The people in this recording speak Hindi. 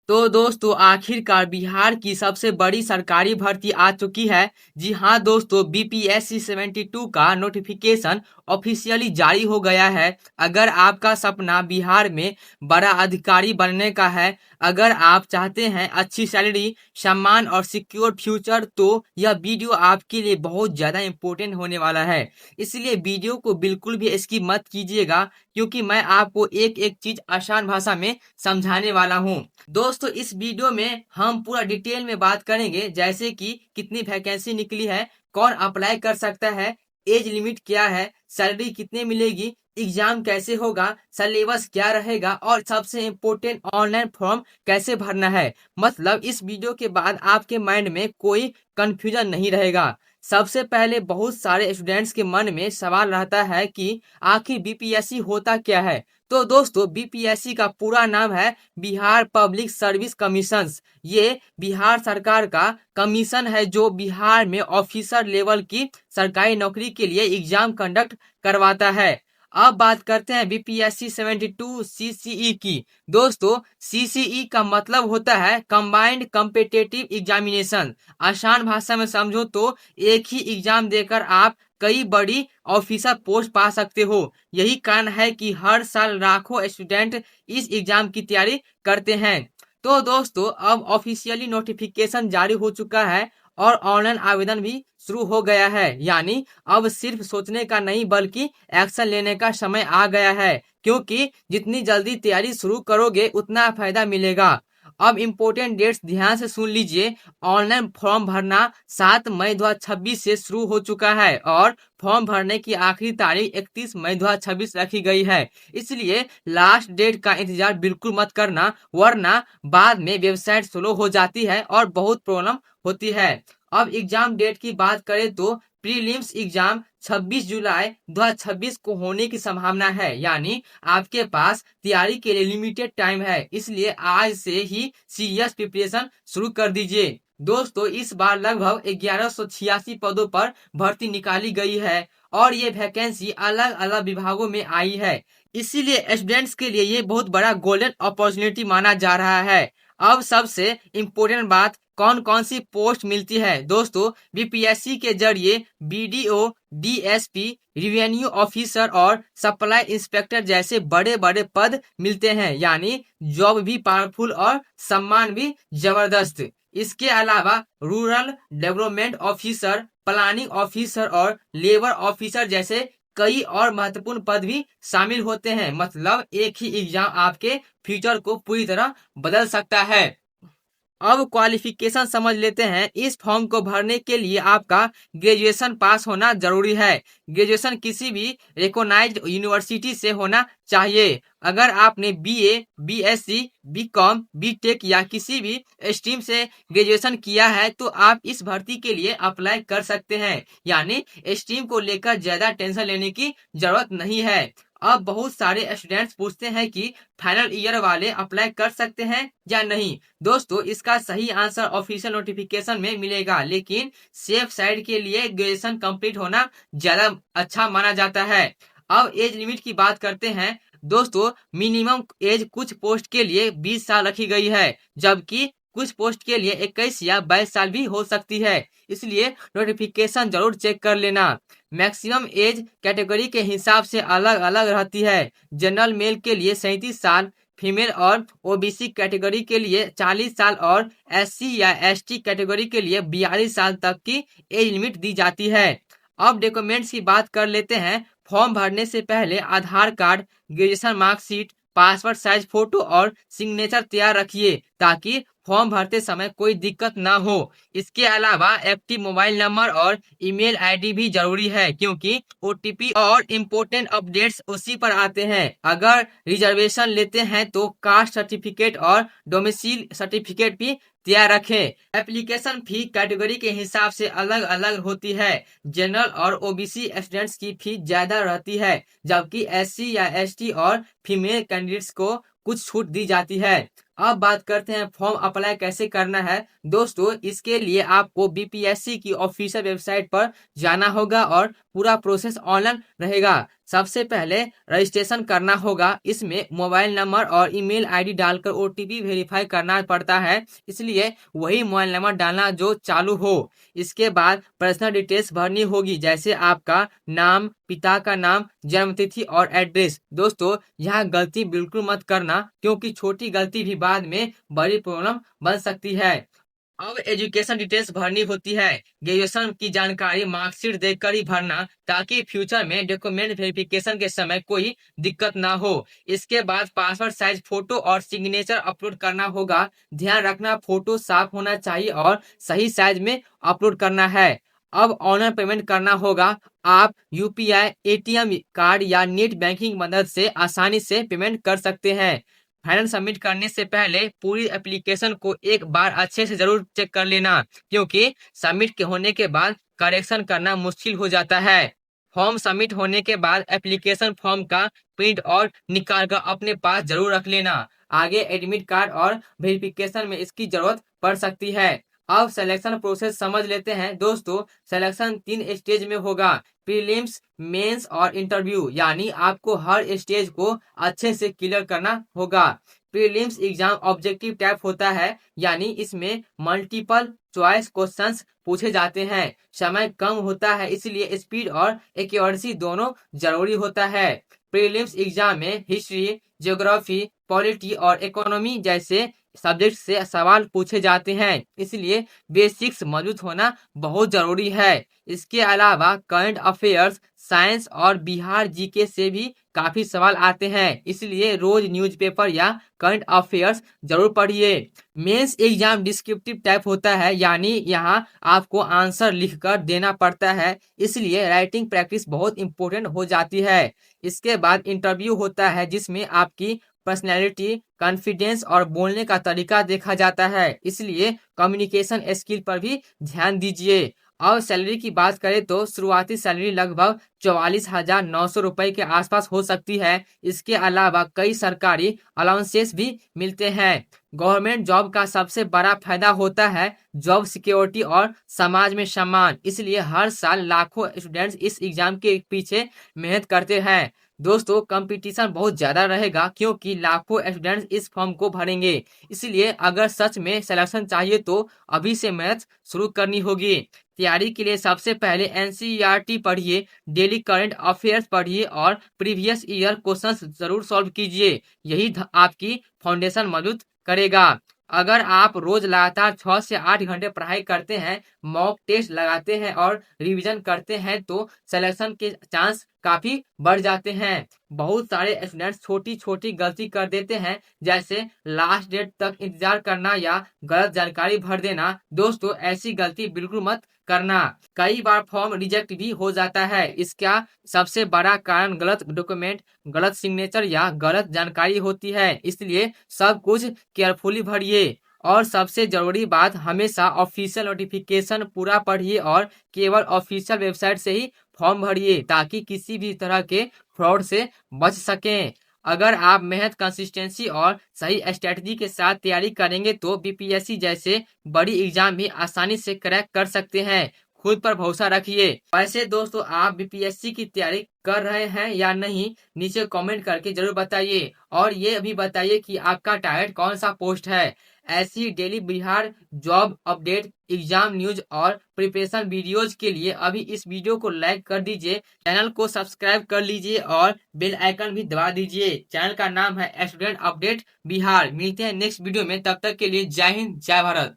तो दोस्तों आखिरकार बिहार की सबसे बड़ी सरकारी भर्ती आ चुकी है। जी हाँ दोस्तों, बीपीएससी 72 का नोटिफिकेशन ऑफिशियली जारी हो गया है। अगर आपका सपना बिहार में बड़ा अधिकारी बनने का है, अगर आप चाहते हैं अच्छी सैलरी, सम्मान और सिक्योर फ्यूचर, तो यह वीडियो आपके लिए बहुत ज्यादा इम्पोर्टेंट होने वाला है। इसलिए वीडियो को बिल्कुल भी स्किप मत कीजिएगा, क्योंकि मैं आपको एक एक चीज आसान भाषा में समझाने वाला हूँ। दोस्तों इस वीडियो में हम पूरा डिटेल में बात करेंगे, जैसे कि कितनी वैकेंसी निकली है, कौन अप्लाई कर सकता है, एज लिमिट क्या है, सैलरी कितने मिलेगी, एग्जाम कैसे होगा, सिलेबस क्या रहेगा और सबसे इम्पोर्टेंट ऑनलाइन फॉर्म कैसे भरना है। मतलब इस वीडियो के बाद आपके माइंड में कोई कंफ्यूजन नहीं रहेगा। सबसे पहले बहुत सारे स्टूडेंट्स के मन में सवाल रहता है कि आखिर बीपीएससी होता क्या है। तो दोस्तों बीपीएससी का पूरा नाम है बिहार पब्लिक सर्विस कमीशन। ये बिहार सरकार का कमीशन है जो बिहार में ऑफिसर लेवल की सरकारी नौकरी के लिए एग्जाम कंडक्ट करवाता है। अब बात करते हैं बीपीएससी 72 सीसीई की। दोस्तों सीसीई का मतलब होता है कंबाइंड कम्पिटिटिव एग्जामिनेशन। आसान भाषा में समझो तो एक ही एग्जाम देकर आप कई बड़ी ऑफिसर पोस्ट पा सकते हो। यही कारण है कि हर साल लाखों स्टूडेंट इस एग्जाम की तैयारी करते हैं। तो दोस्तों अब ऑफिशियली नोटिफिकेशन जारी हो चुका है और ऑनलाइन आवेदन भी शुरू हो गया है। यानी अब सिर्फ सोचने का नहीं बल्कि एक्शन लेने का समय आ गया है, क्योंकि जितनी जल्दी तैयारी शुरू करोगे उतना फायदा मिलेगा। अब इम्पोर्टेंट डेट्स ध्यान से सुन लीजिए। ऑनलाइन फॉर्म भरना 7 मई 2026 से शुरू हो चुका है और फॉर्म भरने की आखिरी तारीख 31 मई 2026 रखी गई है। इसलिए लास्ट डेट का इंतजार बिल्कुल मत करना, वरना बाद में वेबसाइट स्लो हो जाती है और बहुत प्रॉब्लम होती है। अब एग्जाम डेट की बात करें तो प्रीलिम्स एग्जाम 26 जुलाई 2026 को होने की संभावना है। यानी आपके पास तैयारी के लिए लिमिटेड टाइम है, इसलिए आज से ही सीरियस प्रिपरेशन शुरू कर दीजिए। दोस्तों इस बार लगभग 1186 पदों पर भर्ती निकाली गई है और ये वैकेंसी अलग अलग विभागों में आई है। इसीलिए स्टूडेंट्स के लिए ये बहुत बड़ा गोल्डन अपॉर्चुनिटी माना जा रहा है। अब सबसे इम्पोर्टेंट बात, कौन कौन सी पोस्ट मिलती है। दोस्तों बीपीएससी के जरिए बीडीओ, डीएसपी, रिवेन्यू ऑफिसर और सप्लाई इंस्पेक्टर जैसे बड़े बड़े पद मिलते हैं। यानी जॉब भी पावरफुल और सम्मान भी जबरदस्त। इसके अलावा rural development officer, planning officer और लेबर ऑफिसर जैसे कई और महत्वपूर्ण पद भी शामिल होते हैं। मतलब एक ही एग्जाम आपके फ्यूचर को पूरी तरह बदल सकता है। अब क्वालिफिकेशन समझ लेते हैं। इस फॉर्म को भरने के लिए आपका ग्रेजुएशन पास होना जरूरी है। ग्रेजुएशन किसी भी रिकॉग्नाइज्ड यूनिवर्सिटी से होना चाहिए। अगर आपने बीए, बीएससी, बीकॉम, बीटेक या किसी भी स्ट्रीम से ग्रेजुएशन किया है तो आप इस भर्ती के लिए अप्लाई कर सकते हैं। यानी स्ट्रीम को लेकर ज्यादा टेंशन लेने की जरूरत नहीं है। अब बहुत सारे स्टूडेंट्स पूछते हैं कि फाइनल ईयर वाले अप्लाई कर सकते हैं या नहीं। दोस्तों इसका सही आंसर ऑफिशियल नोटिफिकेशन में मिलेगा, लेकिन सेफ साइड के लिए ग्रेजुएशन कंप्लीट होना ज्यादा अच्छा माना जाता है। अब एज लिमिट की बात करते हैं। दोस्तों मिनिमम एज कुछ पोस्ट के लिए 20 साल रखी गई है, जबकि कुछ पोस्ट के लिए 21 या 22 साल भी हो सकती है। इसलिए नोटिफिकेशन जरूर चेक कर लेना। मैक्सिमम एज कैटेगरी के हिसाब से अलग अलग रहती है। जनरल मेल के लिए 37 साल, फीमेल और ओबीसी कैटेगरी के लिए 40 साल और एससी या एसटी कैटेगरी के लिए 42 साल तक की एज लिमिट दी जाती है। अब डॉक्यूमेंट्स की बात कर लेते हैं। फॉर्म भरने से पहले Aadhaar card, graduation marksheet, passport size photo और सिग्नेचर तैयार रखिए ताकि फॉर्म भरते समय कोई दिक्कत ना हो। इसके अलावा एक्टिव मोबाइल नंबर और ईमेल आईडी भी जरूरी है, क्योंकि ओटीपी और इम्पोर्टेंट अपडेट्स उसी पर आते हैं। अगर रिजर्वेशन लेते हैं तो कास्ट सर्टिफिकेट और डोमिसाइल सर्टिफिकेट भी तैयार रखें। एप्लीकेशन फी कैटेगरी के हिसाब से अलग अलग होती है। जनरल और ओबीसी स्टूडेंट्स की फी ज्यादा रहती है, जबकि एससी या एसटी और फीमेल कैंडिडेट्स को कुछ छूट दी जाती है। अब बात करते हैं फॉर्म अप्लाई कैसे करना है। दोस्तों इसके लिए आपको बीपीएससी की ऑफिशियल वेबसाइट पर जाना होगा और पूरा प्रोसेस ऑनलाइन रहेगा। सबसे पहले रजिस्ट्रेशन करना होगा। इसमें मोबाइल नंबर और ईमेल आईडी डालकर ओटीपी वेरीफाई करना पड़ता है, इसलिए वही मोबाइल नंबर डालना जो चालू हो। इसके बाद पर्सनल डिटेल्स भरनी होगी, जैसे आपका नाम, पिता का नाम, जन्म तिथि और एड्रेस। दोस्तों, यहाँ गलती बिल्कुल मत करना, क्योंकि छोटी गलती भी बाद में बड़ी प्रॉब्लम बन सकती है। अब एजुकेशन डिटेल्स भरनी होती है। ग्रेजुएशन की जानकारी मार्कशीट देखकर ही भरना, ताकि फ्यूचर में डॉक्यूमेंट वेरिफिकेशन के समय कोई दिक्कत ना हो। इसके बाद पासपोर्ट साइज फोटो और सिग्नेचर अपलोड करना होगा। ध्यान रखना, फोटो साफ होना चाहिए और सही साइज में अपलोड करना है। अब ऑनलाइन पेमेंट करना होगा। आप यूपीआई, एटीएम कार्ड या नेट बैंकिंग मदद से आसानी से पेमेंट कर सकते हैं। फाइनल सबमिट करने से पहले पूरी एप्लीकेशन को एक बार अच्छे से जरूर चेक कर लेना, क्योंकि सबमिट के होने के बाद करेक्शन करना मुश्किल हो जाता है। फॉर्म सबमिट होने के बाद एप्लीकेशन फॉर्म का प्रिंट और निकाल कर अपने पास जरूर रख लेना। आगे एडमिट कार्ड और वेरिफिकेशन में इसकी जरूरत पड़ सकती है। अब सिलेक्शन प्रोसेस समझ लेते हैं। दोस्तों, सिलेक्शन 3 स्टेज में होगा: प्रीलिम्स, मेंस और इंटरव्यू। यानी आपको हर स्टेज को अच्छे से क्लियर करना होगा। प्रीलिम्स एग्जाम ऑब्जेक्टिव टाइप होता है, यानी इसमें मल्टीपल चॉइस क्वेश्चंस पूछे जाते हैं। समय कम होता है, इसलिए स्पीड और एक्यूरेसी दोनों जरूरी होता है। प्रीलिम्स एग्जाम में हिस्ट्री, ज्योग्राफी, पॉलिटी और इकोनॉमी जैसे सब्जेक्ट से सवाल पूछे जाते हैं, इसलिए बेसिक्स मौजूद होना बहुत जरूरी है। इसके अलावा करंट अफेयर्स, साइंस और बिहार जीके से भी काफी सवाल आते हैं, इसलिए रोज न्यूज़पेपर या करंट अफेयर्स जरूर पढ़िए। मेंस एग्जाम डिस्क्रिप्टिव टाइप होता है, यानी यहाँ आपको आंसर लिखकर देना पड़ता है, इसलिए राइटिंग प्रैक्टिस बहुत इंपॉर्टेंट हो जाती है। इसके बाद इंटरव्यू होता है, जिसमें आपकी पर्सनैलिटी, कॉन्फिडेंस और बोलने का तरीका देखा जाता है, इसलिए कम्युनिकेशन स्किल पर भी ध्यान दीजिए। और सैलरी की बात करें तो शुरुआती सैलरी लगभग 44,900 रुपए के आसपास हो सकती है। इसके अलावा कई सरकारी अलाउंसेस भी मिलते हैं। गवर्नमेंट जॉब का सबसे बड़ा फायदा होता है जॉब सिक्योरिटी और समाज में सम्मान, इसलिए हर साल लाखों स्टूडेंट्स इस एग्जाम के पीछे मेहनत करते हैं। दोस्तों, कंपटीशन बहुत ज्यादा रहेगा, क्योंकि लाखों स्टूडेंट्स इस फॉर्म को भरेंगे, इसलिए अगर सच में सिलेक्शन चाहिए तो अभी से मेहनत शुरू करनी होगी। तैयारी के लिए सबसे पहले एनसीईआरटी पढ़िए, डेली करंट अफेयर्स पढ़िए और प्रीवियस ईयर क्वेश्चंस जरूर सॉल्व कीजिए। यही आपकी फाउंडेशन मजबूत करेगा। अगर आप रोज लगातार 6 से 8 घंटे पढ़ाई करते हैं, मॉक टेस्ट लगाते हैं और रिवीजन करते हैं, तो सिलेक्शन के चांस काफी बढ़ जाते हैं। बहुत सारे स्टूडेंट्स छोटी छोटी गलती कर देते हैं, जैसे लास्ट डेट तक इंतजार करना या गलत जानकारी भर देना। दोस्तों, ऐसी गलती बिल्कुल मत करना। कई बार फॉर्म रिजेक्ट भी हो जाता है। इसका सबसे बड़ा कारण गलत डॉक्यूमेंट, गलत सिग्नेचर या गलत जानकारी होती है, इसलिए सब कुछ केयरफुली भरिए। और सबसे जरूरी बात, हमेशा ऑफिशियल नोटिफिकेशन पूरा पढ़िए और केवल ऑफिशियल वेबसाइट से ही फॉर्म भरिए, ताकि किसी भी तरह के फ्रॉड से बच सकें। अगर आप मेहनत, कंसिस्टेंसी और सही स्ट्रेटजी के साथ तैयारी करेंगे तो बीपीएससी जैसे बड़ी एग्जाम भी आसानी से क्रैक कर सकते हैं। खुद पर भरोसा रखिए। वैसे दोस्तों, आप बीपीएससी की तैयारी कर रहे हैं या नहीं, नीचे कमेंट करके जरूर बताइए। और ये भी बताइए कि आपका टारगेट कौन सा पोस्ट है। ऐसी daily Bihar job update, exam news और प्रिपरेशन वीडियोज के लिए अभी इस वीडियो को लाइक कर दीजिए, चैनल को सब्सक्राइब कर लीजिए और बेल आइकन भी दबा दीजिए। चैनल का नाम है स्टूडेंट अपडेट बिहार। मिलते हैं नेक्स्ट वीडियो में, तब तक के लिए जय हिंद, जय भारत।